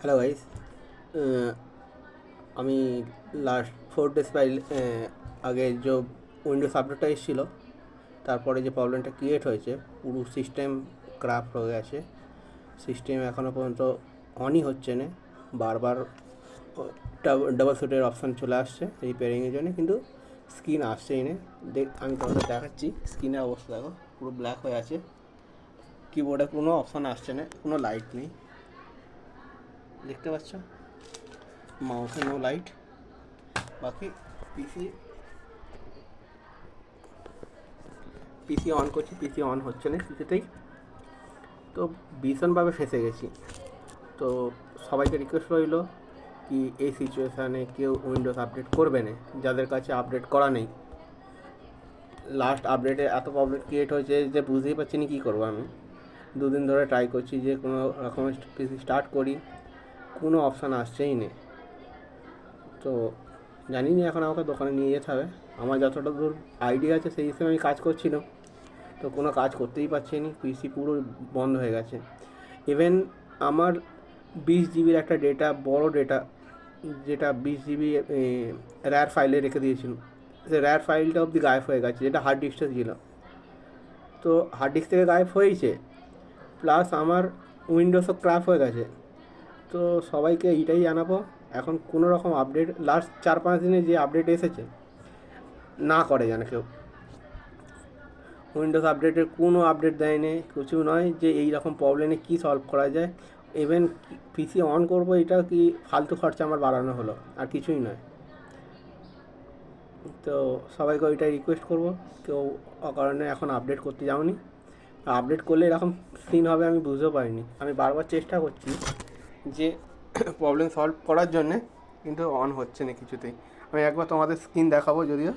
Hello guys, আমি last 4 days আগে যে উইন্ডোজ আপডেটটা এসেছিলো, তারপরে যে প্রবলেমটা ক্রিয়েট হয়েছে, পুরো সিস্টেম ক্র্যাপ হয়ে গেছে। সিস্টেম এখনও পর্যন্ত অনই হচ্ছে না, বারবার ডাবল শুটের অপশান চলে আসছে রিপেয়ারিংয়ের জন্য, কিন্তু স্ক্রিন আসছেই না। আমি তোমাদের দেখাচ্ছি স্ক্রিনের অবস্থা, দেখো পুরো ব্ল্যাক হয়ে আছে। কিবোর্ডে কোনো অপশান আসছে না, কোনো লাইট নেই, দেখতে পাচ্ছ? মাউসে নো লাইট। বাকি পিসি পিসি অন করছি, পিসি অন হচ্ছে না কিছুতেই। তো ভীষণভাবে ফেঁসে গেছি। তো সবাইকে রিকোয়েস্ট রইল কি এই সিচুয়েশানে কেউ উইন্ডোজ আপডেট করবে না যাদের কাছে আপডেট করা নেই। লাস্ট আপডেটে এত প্রবলেম ক্রিয়েট হয়েছে যে বুঝতেই পারছি না কী করবো। আমি 2 দিন ধরে ট্রাই করছি যে কোনো রকমের পিসি স্টার্ট করি, কোনো অপশান আসছেই না। তো জানি না, এখন আমাকে দোকানে নিয়ে যেতে হবে। আমার যতটা দূর আইডিয়া আছে সেই হিসেবে আমি কাজ করছিলাম, তো কোনো কাজ করতেই পারছি না, পিসি পুরো বন্ধ হয়ে গেছে। ইভেন আমার 20 জিবির একটা ডেটা, বড় ডেটা, যেটা 20 জিবি র্যার ফাইলে রেখে দিয়েছিল, সে র্যার ফাইলটা অবধি গায়েব হয়ে গেছে, যেটা হার্ড ডিস্কটা ছিল। তো হার্ড ডিস্ক থেকে গায়েব হয়েছে, প্লাস আমার উইন্ডোজও ক্র্যাপ হয়ে গেছে। তো সবাইকে এইটাই জানাবো, এখন কোনো রকম আপডেট লাস্ট 4-5 দিনে যে আপডেট এসেছে না করে যেন কেউ। উইন্ডোজ আপডেটের কোনো আপডেট দেয়নি, কিছু নয় যে এই রকম প্রবলেমে কী সলভ করা যায়। ইভেন পিসি অন করবো, এটা কি ফালতু খরচা আমার বাড়ানো হলো, আর কিছুই নয়। তো সবাইকে ওইটাই রিকোয়েস্ট করবো, কেউ অকারণে এখন আপডেট করতে যাওনি। আপডেট করলে এরকম সিন হবে আমি বুঝতেও পারিনি। আমি বারবার চেষ্টা করছি যে প্রবলেম সলভ করার জন্যে, কিন্তু অন হচ্ছে না কিছুতেই। আমি একবার তোমাদের স্ক্রিন দেখাবো যদিও।